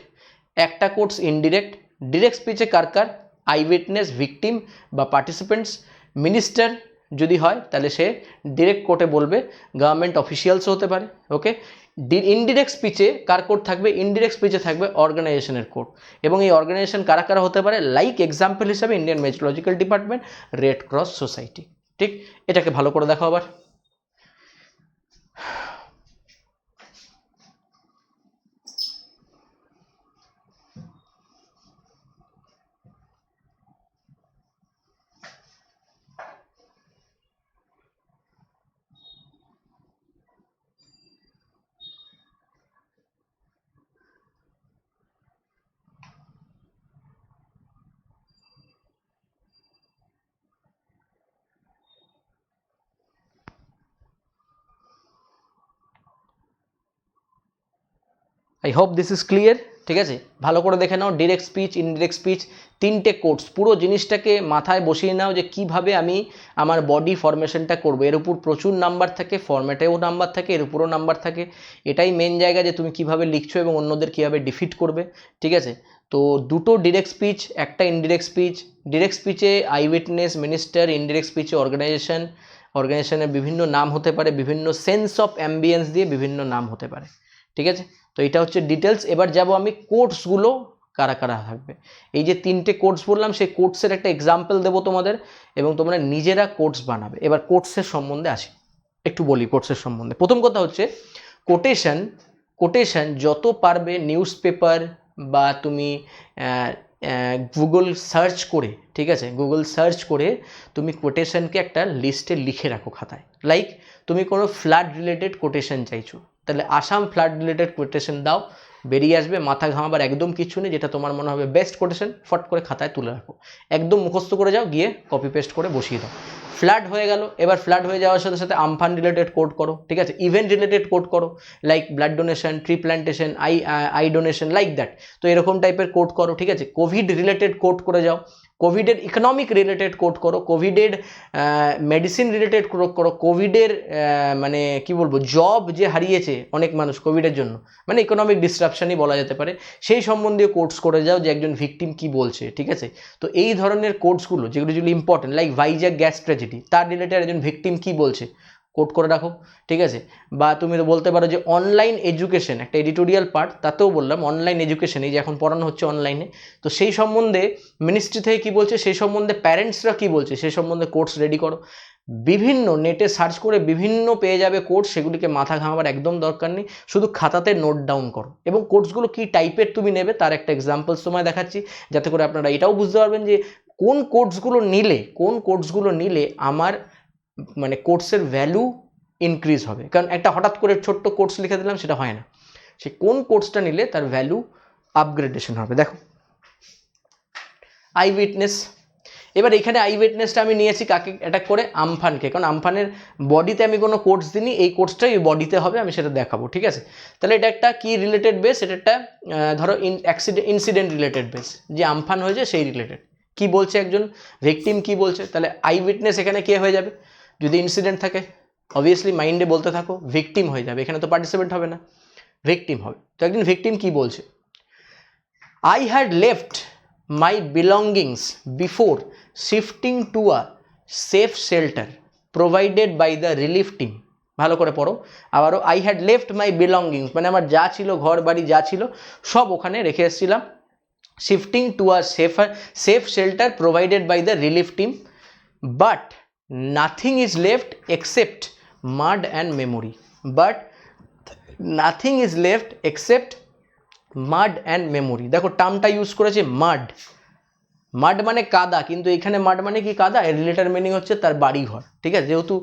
একটা কোটস ইনডিরেক্ট। ডিরেক্ট স্পিচে কার কার, আই উইটনেস, ভিকটিম বা পার্টিসিপেন্টস। মিনিস্টার যদি হয় তাহলে সে ডিরেক্ট কোর্টে বলবে, গভর্নমেন্ট অফিসিয়ালস হতে পারে। ওকে, ইনডিরেক্ট স্পিচে কার কোড থাকবে, ইনডিরেক্ট স্পিচে থাকবে অর্গানাইজেশনের কোড, এবং এই অর্গানাইজেশন কারা কারা হতে পারে, লাইক এক্সাম্পল হিসাবে Indian meteorological department, red cross society. ঠিক, এটাকে ভালো করে দেখো আবার। I hope this is clear. ঠিক আছে, ভালো করে দেখে নাও, ডিরেক্ট স্পিচ, ইনডিরেক্ট স্পিচ, তিনটে কোর্স, পুরো জিনিসটাকে মাথায় বসিয়ে নাও যে কিভাবে আমি আমার বডি ফরমেশনটা করবো। এর উপর প্রচুর নাম্বার থাকে, ফরম্যাটেও নাম্বার থাকে, এর উপরও নাম্বার থাকে, এটাই মেন জায়গা যে তুমি কিভাবে লিখছো এবং অন্যদের কীভাবে ডিফিট করবে। ঠিক আছে, তো দুটো ডিরেক্ট স্পিচ, একটা ইনডিরেক্ট স্পিচ। ডিরেক্ট স্পিচে আই উইটনেস, মিনিস্টার, ইনডিরেক্ট স্পিচে অর্গানাইজেশনের বিভিন্ন নাম হতে পারে, বিভিন্ন সেন্স অফ অ্যাম্বিয়েন্স দিয়ে বিভিন্ন নাম হতে পারে। ঠিক আছে, তো এটা হচ্ছে ডিটেলস। এবার যাব আমি কোর্সগুলো কারা কারা থাকবে। এই যে তিনটে কোর্স বললাম, সেই কোর্সের একটা এক্সাম্পল দেবো তোমাদের, এবং তোমরা নিজেরা কোর্স বানাবে। এবার কোর্সের সম্বন্ধে আসি, একটু বলি কোর্সের সম্বন্ধে। প্রথম কথা হচ্ছে কোটেশন যত পারবে নিউজ পেপার বা তুমি গুগল সার্চ করে, ঠিক আছে, গুগল সার্চ করে তুমি কোটেশনকে একটা লিস্টে লিখে রাখো খাতায়। লাইক তুমি কোনো ফ্লাড রিলেটেড কোটেশন চাইছো, তাহলে আসাম ফ্লাড রিলেটেড কোটেশন দাও, বেরিয়ে আসবে, মাথা ঘামাবার একদম কিছু নেই, যেটা তোমার মনে হবে বেস্ট কোটেশন ফট করে খাতায় তুলে রাখো, একদম মুখস্থ করে যাও, গিয়ে কপি পেস্ট করে বসিয়ে দাও। ফ্লাড হয়ে গেল, এবার ফ্লাড হয়ে যাওয়ার সাথে সাথে আমফান রিলেটেড কোড করো, ঠিক আছে, ইভেন্ট রিলেটেড কোড করো, like blood donation, tree plantation, eye donation, like that, তো এরকম টাইপের কোড করো। ঠিক আছে, কোভিড রিলেটেড কোড করে যাও, কোভিডের ইকোনমিক রিলেটেড কোড করো, কোভিডের মেডিসিন রিলেটেড করো, কোভিডের মানে কি বলবো, জব যে হারিয়েছে অনেক মানুষ কোভিডের জন্য, মানে ইকোনমিক ডিসরাপশনই বলা যেতে পারে, সেই সম্বন্ধীয় কোর্স করে যাও যে একজন ভিকটিম কি বলছে। ঠিক আছে, তো এই ধরনের কোর্সগুলো যেগুলো important, like Vizag gas tragedy, তার রিলেটেড একজন ভিকটিম কি বলছে কোড করে রাখো। ঠিক আছে, বা তুমি তো বলতে পারো যে অনলাইন এডুকেশন, একটা এডিটোরিয়াল পার্ট, তাতেও বললাম অনলাইন এডুকেশন, এই যে এখন পড়ানো হচ্ছে অনলাইনে, তো সেই সম্বন্ধে মিনিস্ট্রি থেকে কী বলছে, সেই সম্বন্ধে প্যারেন্টসরা কী বলছে, সেই সম্বন্ধে কোর্স রেডি করো। বিভিন্ন নেটে সার্চ করে বিভিন্ন পেয়ে যাবে কোর্স, সেগুলিকে মাথা ঘামাবার একদম দরকার নেই, শুধু খাতাতে নোট ডাউন করো। এবং কোর্সগুলো কী টাইপের তুমি নেবে তার একটা এক্সাম্পলস তোমায় দেখাচ্ছি, যাতে করে আপনারা এটাও বুঝতে পারবেন যে কোন কোর্সগুলো নিলে আমার মানে কোর্সের ভ্যালু ইনক্রিজ হবে। কারণ একটা হঠাৎ করে ছোট্ট কোর্স লিখে দিলাম সেটা হয় না, সে কোন কোর্সটা নিলে তার ভ্যালু আপগ্রেডেশন হবে। দেখো আই উইটনেস, এবার এখানে আই উইটনেসটা আমি নিয়েছি কাকে অ্যাটাক করে, আমফানকে, কারণ আমফানের বডিতে আমি কোনো কোর্স দিইনি, এই কোর্সটাই ওই বডিতে হবে, আমি সেটা দেখাবো। ঠিক আছে, তাহলে এটা একটা কি রিলেটেড বেস, এটা একটা ধরো ইনসিডেন্ট রিলেটেড বেস, যে আমফান হয়েছে সেই রিলেটেড কি বলছে একজন ভিকটিম কি বলছে, তাহলে আই উইটনেস এখানে কে হয়ে যাবে, যদি ইনসিডেন্ট থাকে অবভিয়াসলি মাইন্ডে বলতে থাকো ভিকটিম হয়ে যাবে, এখানে তো পার্টিসিপেন্ট হবে না, ভিকটিম হবে। তো একজন ভিকটিম কি বলছে, I had left my belongings before shifting to a safe shelter provided by the relief team. ভালো করে পড়ো আবারও, I had left my belongings মানে আমার যা ছিল, ঘর বাড়ি যা ছিল সব ওখানে রেখে এসেছিলাম, shifting to a safe shelter provided by the relief team, but nothing is left except mud and memory. But nothing is left except মাড and memory. দেখো টার্মটা ইউজ করেছে মাড, মাড মানে কাদা, কিন্তু এখানে মাড মানে কি কাদা, এর রিলেটেড মিনিং হচ্ছে তার বাড়িঘর, ঠিক আছে, যেহেতু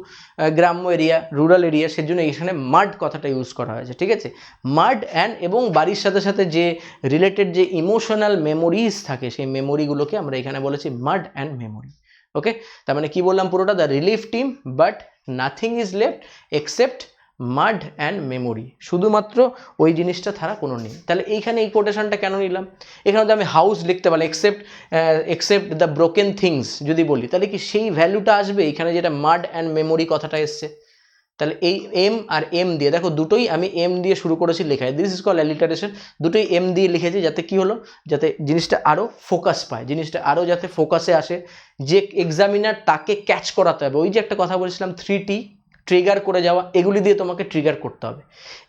গ্রাম্য এরিয়া, রুরাল এরিয়া, সেজন্য এখানে মাড কথাটা ইউজ করা হয়েছে, ঠিক আছে। মাড অ্যান্ড এবং বাড়ির সাথে সাথে যে রিলেটেড যে ইমোশনাল মেমোরিজ থাকে, সেই মেমোরিগুলোকে আমরা এখানে বলেছি মাড অ্যান্ড মেমোরি। ওকে, তার মানে কি বললাম পুরোটা, the relief team but nothing is left except মাড and memory, শুধুমাত্র ওই জিনিসটা ছাড়া কোনো নেই। তাহলে এইখানে এই কোটেশনটা কেন নিলাম, এখানে তো আমি হাউস লিখতে পারি, এক্সেপ্ট দ্য ব্রোকেন থিংস যদি বলি, তাহলে কি সেই ভ্যালুটা আসবে এখানে, যেটা মাড অ্যান্ড মেমোরি কথাটা এসছে। তাহলে এই এম আর এম দিয়ে, দেখো দুটোই আমি এম দিয়ে শুরু করেছি লেখায়, দিস ইজ কল অ্যালিটারেশন, দুটোই এম দিয়ে লিখেছি, যাতে কি হলো, যাতে জিনিসটা আরও ফোকাস পায়, জিনিসটা আরও যাতে ফোকাসে আসে, যে এক্সামিনার তাকে ক্যাচ করাতে হবে। ওই যে একটা কথা বলেছিলাম 3T, ট্রিগার করে যাওয়া, এগুলি দিয়ে তোমাকে ট্রিগার করতে হবে।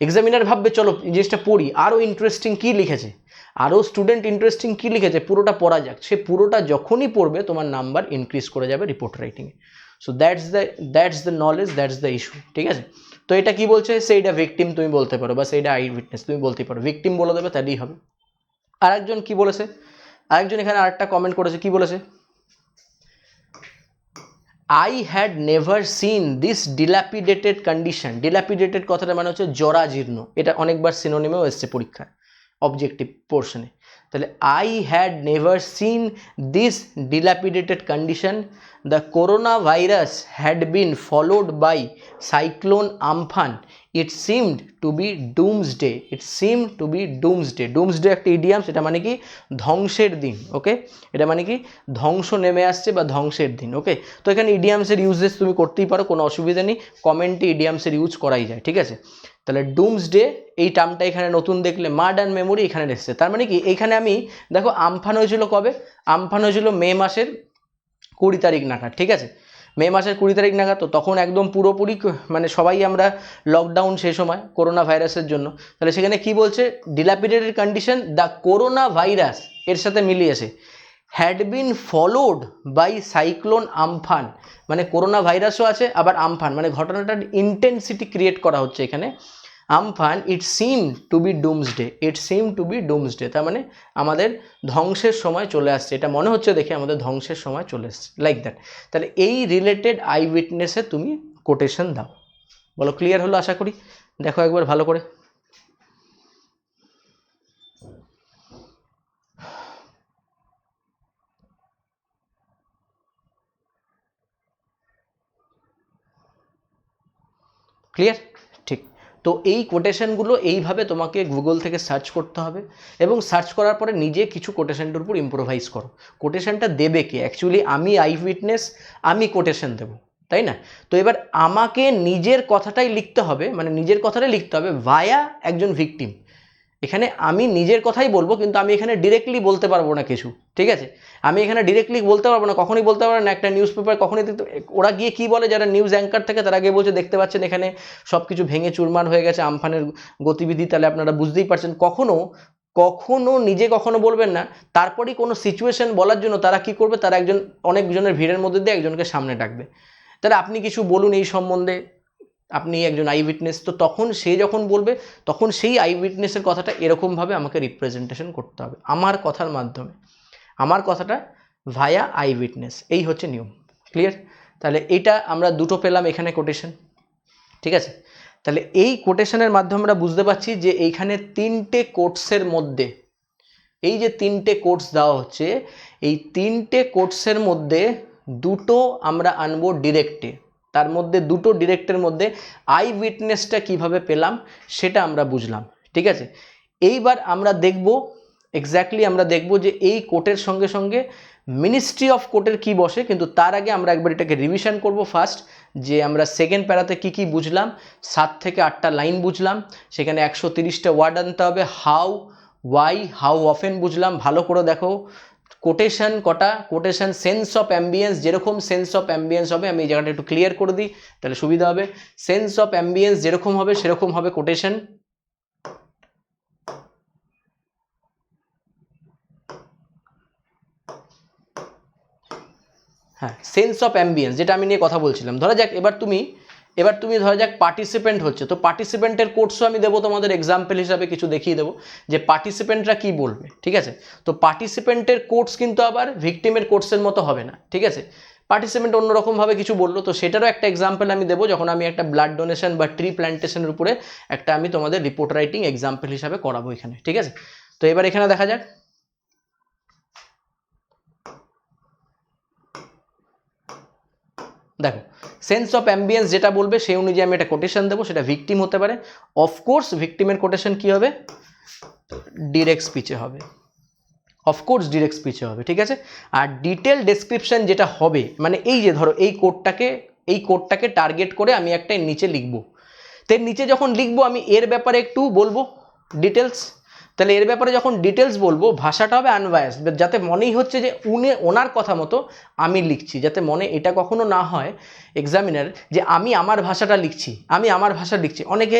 এক্সামিনার ভাববে চলো জিনিসটা পড়ি, আরও ইন্টারেস্টিং কী লিখেছে, আরও স্টুডেন্ট ইন্টারেস্টিং কী লিখেছে, পুরোটা পড়া যাক। সে পুরোটা যখনই পড়বে তোমার নাম্বার ইনক্রিজ করে যাবে রিপোর্ট রাইটিংয়ে। So that's the knowledge, that's the issue, ঠিক আছে। তো এটা কি বলছে, সেইটা ভিকটিম তুমি বলতে পারো, বা সেইটা আই উইটনেস তুমি বলতে পারো, ভিকটিম বলে দেবে তাহলেই হবে। আরেকজন কি বলেছে, আরেকজন এখানে আরেকটা কমেন্ট করেছে, কি বলেছে, I had never seen this dilapidated condition. Dilapidated কথাটা মানে হচ্ছে জরাজীর্ণ, এটা অনেকবার সিনোনিমেও এসছে পরীক্ষায় অবজেক্টিভ পোর্শনে। তাহলে I had never seen this dilapidated condition. The coronavirus had been followed by cyclone Amphan. It seemed to be doomsday. It seemed to be doomsday. Doomsday একটা ইডিয়াম, সেটা মানে কি ধ্বংসের দিন। ওকে, এটা মানে কি ধ্বংস নেমে আসছে বা ধ্বংসের দিন। ওকে, তো এখানে ইডিয়ামসের ইউজেস তুমি করতেই পারো, কোনো অসুবিধা নেই, কমেন্টে ইডিয়ামসের ইউজ করাই যায়, ঠিক আছে। তাহলে ডুমসডে এই টার্মটা এখানে নতুন দেখলে, মাড অ্যান্ড মেমোরি এখানে এসছে, তার মানে কি এইখানে আমি দেখো আমফান হয়েছিল কবে, আমফান হয়েছিল মে মাসের 20 তারিখ নাগাদ, ঠিক আছে, মে মাসের 20 তারিখ নাগাদ। তো তখন একদম পুরোপুরি মানে সবাই আমরা লকডাউন সেই সময় করোনা ভাইরাসের জন্য। তাহলে সেখানে কি বলছে, dilapidated condition, the corona virus এর সাথে মিলিয়েছে, had been followed by cyclone Amphan, মানে করোনা ভাইরাসও আছে, আবার আমফান মানে ঘটনাটার ইন্টেন্সিটি ক্রিয়েট করা হচ্ছে এখানে। Amphan, it seem to B Doomsday, it seem to B Doomsday, তার মানে আমাদের ধ্বংসের সময় চলে আসছে, এটা মনে হচ্ছে দেখে আমাদের ধ্বংসের সময় চলে আসছে, লাইক দ্যাট। তাহলে এই রিলেটেড আই উইটনেসে তুমি কোটেশন দাও। বলো ক্লিয়ার হলো আশা করি, দেখো একবার ভালো করে। ক্লিয়ার, ঠিক। তো এই কোটেশনগুলো এইভাবে তোমাকে গুগল থেকে সার্চ করতে হবে, এবং সার্চ করার পরে নিজে কিছু কোটেশনটার উপর ইম্প্রোভাইজ করো। কোটেশনটা দেবে কে, অ্যাকচুয়ালি আমি আই উইটনেস, আমি কোটেশন দেবো, তাই না। তো এবার আমাকে নিজের কথাটাই লিখতে হবে, মানে নিজের কথাটাই লিখতে হবে ভায়া একজন ভিকটিম। এখানে আমি নিজের কথাই বলবো, কিন্তু আমি এখানে ডিরেক্টলি বলতে পারবো না কিছু, ঠিক আছে। আমি এখানে ডিরেক্টলি বলতে পারবো না, কখনই বলতে পারবো না। একটা নিউজ পেপার কখনই দেখতে, ওরা গিয়ে কি বলে, যারা নিউজ অ্যাঙ্কার থাকে তারা গিয়ে বলছে দেখতে পাচ্ছেন এখানে সব কিছু ভেঙে চুরমার হয়ে গেছে, আমফানের গতিবিধি, তাহলে আপনারা বুঝতেই পারছেন। কখনো কখনো নিজে কখনো বলবেন না, তারপরেই কোনো সিচুয়েশন বলার জন্য তারা কি করবে, তারা অনেকজনের ভিড়ের মধ্যে দিয়ে একজনকে সামনে ডাকবে, তাহলে আপনি কিছু বলুন এই সম্বন্ধে, আপনি একজন আই উইটনেস। তো তখন সে যখন বলবে, তখন সেই আই উইটনেসের কথাটা এরকমভাবে আমাকে রিপ্রেজেন্টেশন করতে হবে আমার কথার মাধ্যমে, আমার কথাটা ভায়া আই উইটনেস, এই হচ্ছে নিয়ম। ক্লিয়ার, তাহলে এটা আমরা দুটো পেলাম এখানে কোটেশন, ঠিক আছে। তাহলে এই কোটেশনের মাধ্যমে আমরা বুঝতে পারছি যে এইখানে 3টে কোটসের মধ্যে, এই যে 3টে কোটস দেওয়া হচ্ছে, এই 3টে কোটসের মধ্যে দুটো আমরা আনবো ডিরেক্টে, তার মধ্যে দুটো ডিরেক্টের মধ্যে আই উইটনেসটা কিভাবে পেলাম সেটা আমরা বুঝলাম, ঠিক আছে। এইবার আমরা দেখব, এক্স্যাক্টলি আমরা দেখব যে এই কোটের সঙ্গে সঙ্গে মিনিস্ট্রি অফ কোর্টের কি বসে, কিন্তু তার আগে আমরা একবার এটাকে রিভিশন করব ফার্স্ট, যে আমরা সেকেন্ড প্যারাতে কি কি বুঝলাম। 7 থেকে 8টা লাইন বুঝলাম, সেখানে 130টা ওয়ার্ড আনতে হবে, হাউ, ওয়াই, হাউ অফেন বুঝলাম, ভালো করে দেখো। কোটেশন কটা, কোটেশন সেন্স অফ অ্যাম্বিয়েন্স, যেরকম সেন্স অফ অ্যাম্বিয়েন্স হবে, আমি এই জায়গাটা একটু ক্লিয়ার করে দিই তাহলে সুবিধা হবে। সেন্স অফ অ্যাম্বিয়েন্স যেরকম হবে সেরকম হবে কোটেশন। হ্যাঁ, সেন্স অফ অ্যাম্বিয়েন্স যেটা আমি নিয়ে কথা বলছিলাম, ধরা যাক এবার তুমি এবার তুমি ধরা যাক পার্টিসিপেন্ট হচ্ছে, তো পার্টিসিপেন্টের কোর্সও আমি দেবো তোমাদের এক্সাম্পল হিসাবে কিছু দেখিয়ে দেবো যে পার্টিসিপেন্টরা কি বলবে, ঠিক আছে। তো পার্টিসিপেন্টের কোর্স কিন্তু আবার ভিকটিমের কোর্সের মতো হবে না, ঠিক আছে। পার্টিসিপেন্ট অন্যরকমভাবে কিছু বললো, তো সেটারও একটা এক্সাম্পল আমি দেবো যখন আমি একটা ব্লাড ডোনেশন বা ট্রি প্ল্যান্টেশনের উপরে একটা আমি তোমাদের রিপোর্ট রাইটিং এক্সাম্পল হিসাবে করাবো এখানে, ঠিক আছে। তো এবার এখানে দেখা যাক, দেখো সেন্স অফ অ্যাম্বিয়েন্স যেটা বলবে সেই অনুযায়ী আমি একটা কোটেশন দেবো, সেটা ভিকটিম হতে পারে। অফকোর্স ভিকটিমের কোটেশন কি হবে, ডিরেক্ট স্পিচে হবে, অফকোর্স ডিরেক্ট স্পিচে হবে, ঠিক আছে। আর ডিটেল ডেসক্রিপশন যেটা হবে, মানে এই যে ধরো এই কোডটাকে টার্গেট করে আমি একটা নিচে লিখবো, তো এর নিচে যখন লিখবো আমি এর ব্যাপারে একটু বলবো ডিটেলস, তাহলে এর ব্যাপারে যখন ডিটেলস বলবো ভাষাটা হবে আনবায়াসড, যাতে মনেই হচ্ছে যে ওনার কথা মতো আমি লিখছি, যাতে মনে এটা কখনো না হয় এক্সামিনার যে আমি আমার ভাষাটা লিখছি, আমি আমার ভাষা লিখছি। অনেকে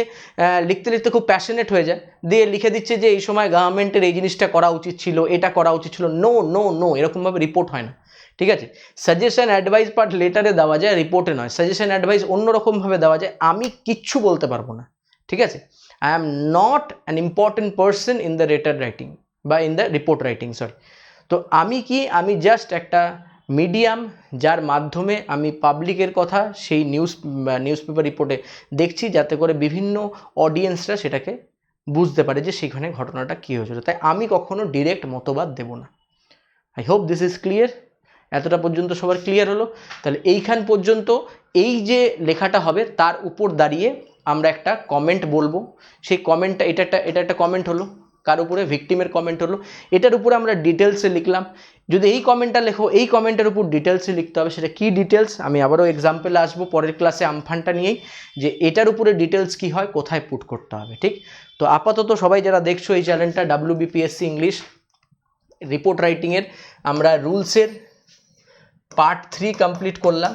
লিখতে লিখতে খুব প্যাশনেট হয়ে যায়, দিয়ে লিখে দিচ্ছে যে এই সময় গভর্নমেন্টের এই জিনিসটা করা উচিত ছিল, এটা করা উচিত ছিল। নো নো নো, এরকমভাবে রিপোর্ট হয় না, ঠিক আছে। সাজেশন অ্যাডভাইস পার্ট লেটারে দেওয়া যায়, রিপোর্টে নয়। সাজেশন অ্যাডভাইস অন্যরকমভাবে দেওয়া যায়, আমি কিচ্ছু বলতে পারবো না, ঠিক আছে। I am not an important person in the letter writing বা in the report writing, sorry. তো আমি কি, আমি জাস্ট একটা মিডিয়াম যার মাধ্যমে আমি পাবলিকের কথা সেই নিউজ পেপার রিপোর্টে দেখছি, যাতে করে বিভিন্ন অডিয়েন্সরা সেটাকে বুঝতে পারে যে সেখানে ঘটনাটা কী হয়েছিল। তাই আমি কখনো ডিরেক্ট মতবাদ দেব না। I hope this is clear. এতটা পর্যন্ত সবার ক্লিয়ার হলো? তাহলে এইখান পর্যন্ত এই যে লেখাটা হবে তার উপর দাঁড়িয়ে আমরা একটা কমেন্ট বলবো। সেই কমেন্টটা এটা একটা কমেন্ট হলো, কার উপরে, ভিকটিমের কমেন্ট হলো, এটার উপরে আমরা ডিটেলসে লিখলাম। যদি এই কমেন্টটা লেখো, এই কমেন্টের উপর ডিটেলসে লিখতে হবে। সেটা কি ডিটেলস আমি আবারও এক্সাম্পলে আসবো পরের ক্লাসে আমফানটা নিয়েই, যে এটার উপরে ডিটেলস কি হয়, কোথায় পুট করতে হবে, ঠিক। তো আপাতত সবাই যারা দেখছো এই চ্যানেলটা WBPSC ইংলিশ রিপোর্ট রাইটিংয়ের, আমরা রুলসের পার্ট 3 কমপ্লিট করলাম।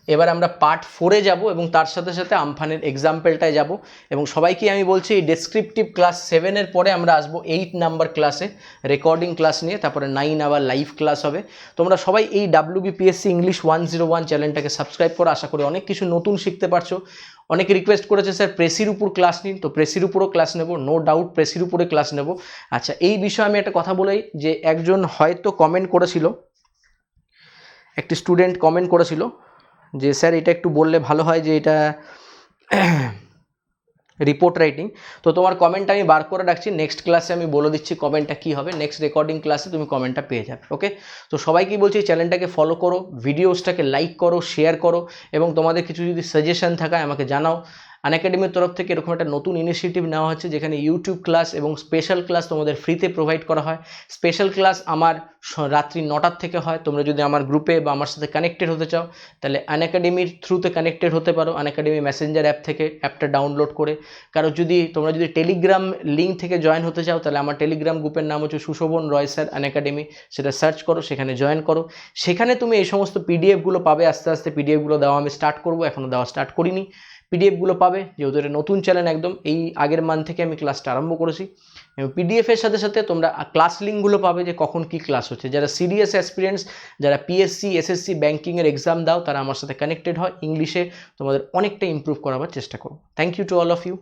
এবার আমরা পার্ট 4-এ যাব এবং তার সাথে সাথে আমফানের এক্সাম্পলটায় যাব। এবং সবাইকে আমি বলছি এই ডেসক্রিপটিভ ক্লাস 7-এর পরে আমরা আসবো 8 নাম্বার ক্লাসে রেকর্ডিং ক্লাস নিয়ে, তারপরে 9 আবার লাইভ ক্লাস হবে। তোমরা সবাই এই WBPSC ইংলিশ 101 চ্যানেলটাকে সাবস্ক্রাইব করো, আশা করি অনেক কিছু নতুন শিখতে পারছো। অনেকে রিকোয়েস্ট করেছে স্যার প্রেসির উপর ক্লাস নিন, তো প্রেসির উপরও ক্লাস নেব, নো ডাউট প্রেসির উপরে ক্লাস নেব। আচ্ছা, এই বিষয়ে আমি একটা কথা বলি, যে একজন হয়তো কমেন্ট করেছিল, একটি স্টুডেন্ট কমেন্ট করেছিল যে স্যার এটা একটু বললে ভালো হয়, যে এটা রিপোর্ট রাইটিং। তো তোমার কমেন্টটা আমি বার করে রাখছি, নেক্সট ক্লাসে আমি বলে দিচ্ছি কমেন্টটা কী হবে, নেক্সট রেকর্ডিং ক্লাসে তুমি কমেন্টটা পেয়ে যাবে, ওকে। তো সবাইকেই বলছি চ্যানেলটাকে ফলো করো, ভিডিওসটাকে লাইক করো, শেয়ার করো, এবং তোমাদের কিছু যদি সাজেশন থাকে আমাকে জানাও। আনএকাডেমির তরফ থেকে এরকম একটা নতুন ইনিশিয়েটিভ নেওয়া হচ্ছে, যেখানে ইউটিউব ক্লাস এবং স্পেশাল ক্লাস তোমাদের ফ্রিতে প্রোভাইড করা হয়। স্পেশাল ক্লাস আমার রাত্রি 9টার থেকে হয়। তোমরা যদি আমার গ্রুপে বা আমার সাথে কানেক্টেড হতে চাও, তাহলে আনএকাডেমির থ্রুতে কানেক্টেড হতে পারো, আনএকাডেমি মেসেঞ্জার অ্যাপ থেকে অ্যাপটা ডাউনলোড করে। তোমরা যদি টেলিগ্রাম লিঙ্ক থেকে জয়েন হতে চাও, তাহলে আমার টেলিগ্রাম গ্রুপের নাম হচ্ছে সুশোভন রয় স্যার আনএকাডেমি, সেটা সার্চ করো, সেখানে জয়েন করো। সেখানে তুমি এই সমস্ত পিডিএফগুলো পাবে। আস্তে আস্তে পিডিএফগুলো দেওয়া আমি স্টার্ট করবো, এখনও দেওয়া স্টার্ট করিনি। পিডিএফগুলো পাবে, যেহেতু এটা নতুন চ্যানেল, একদম এই আগের মান্থ থেকে আমি ক্লাসটা আরম্ভ করেছি। এবং পিডিএফের সাথে সাথে তোমরা ক্লাস লিঙ্কগুলো পাবে, যে কখন কি ক্লাস হচ্ছে। যারা সিরিয়াস অ্যাসপিরেন্টস, যারা পিএসসি এসএসসি ব্যাঙ্কিংয়ের এক্সাম দাও, তারা আমার সাথে কানেক্টেড হয়। ইংলিশে তোমাদের অনেকটা ইমপ্রুভ করাবার চেষ্টা করো। Thank you to all of you.